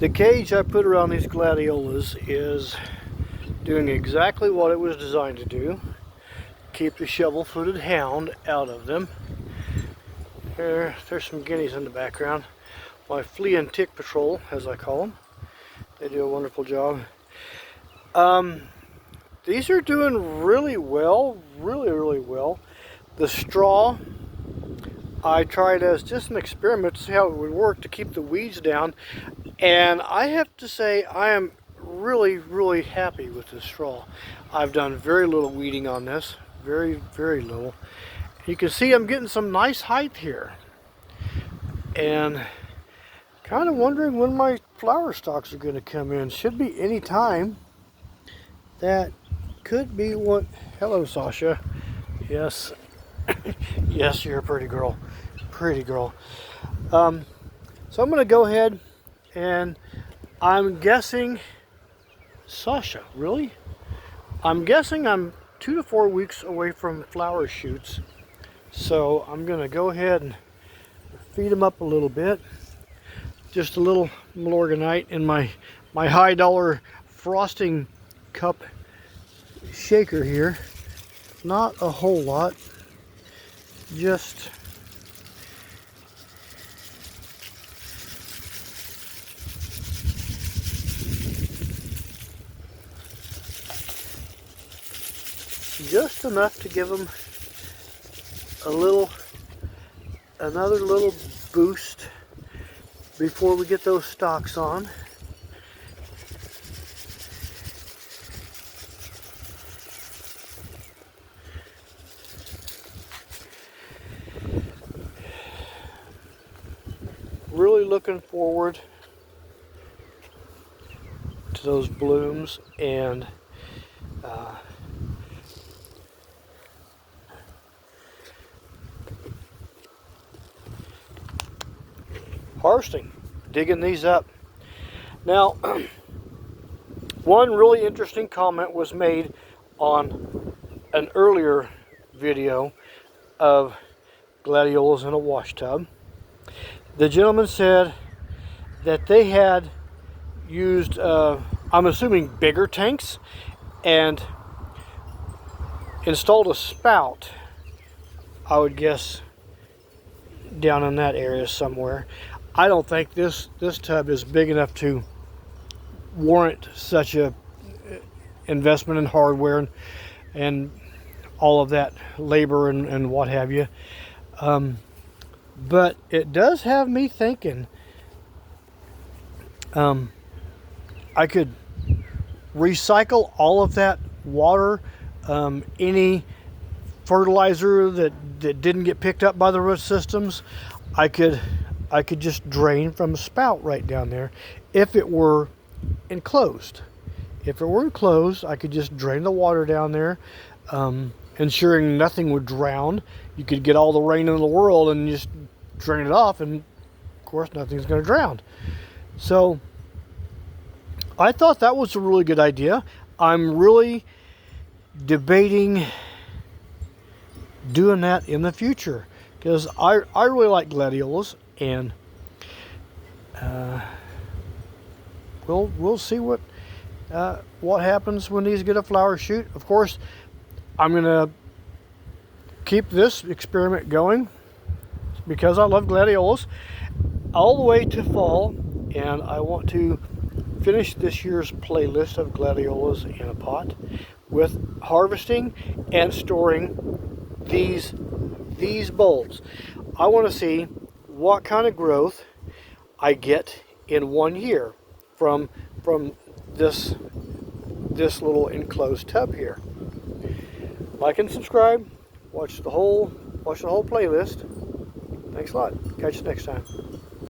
The cage I put around these gladiolas is doing exactly what it was designed to do. Keep the shovel-footed hound out of them. There's some guineas in the background. My flea and tick patrol, as I call them. They do a wonderful job. These are doing really well, really well. The straw, I tried as just an experiment to see how it would work to keep the weeds down. And I have to say, I am really happy with this straw. I've done very little weeding on this, very little. You can see I'm getting some nice height here, and kind of wondering when my flower stalks are going to come in. Should be any time. That could be what. Hello, Sasha. Yes. Yes, you're a pretty girl, so I'm going to go ahead, and I'm guessing, Sasha, really? I'm guessing I'm 2 to 4 weeks away from flower shoots. So I'm going to go ahead and feed them up a little bit. Just a little Milorganite in my high dollar frosting cup shaker here. Not a whole lot. Just enough to give them another little boost before we get those stalks on. Really looking forward to those blooms, and harvesting, digging these up. Now, one really interesting comment was made on an earlier video of gladiolas in a wash tub. The gentleman said that they had used, I'm assuming, bigger tanks, and installed a spout, I would guess, down in that area somewhere. I don't think this tub is big enough to warrant such a investment in hardware and all of that labor and what have you. But it does have me thinking I could recycle all of that water, any fertilizer that didn't get picked up by the root systems. I could just drain from a spout right down there if it were enclosed. If it were enclosed, I could just drain the water down there, ensuring nothing would drown. You could get all the rain in the world and just drain it off, and of course nothing's going to drown. So I thought that was a really good idea. I'm really debating doing that in the future, because I really like gladiolas, and we'll see what happens when these get a flower shoot. Of course, I'm gonna keep this experiment going because I love gladiolas all the way to fall, and I want to finish this year's playlist of gladiolas in a pot with harvesting and storing these bulbs. I want to see what kind of growth I get in 1 year from this little enclosed tub here. Like and subscribe. Watch the whole playlist. Thanks a lot. Catch you next time.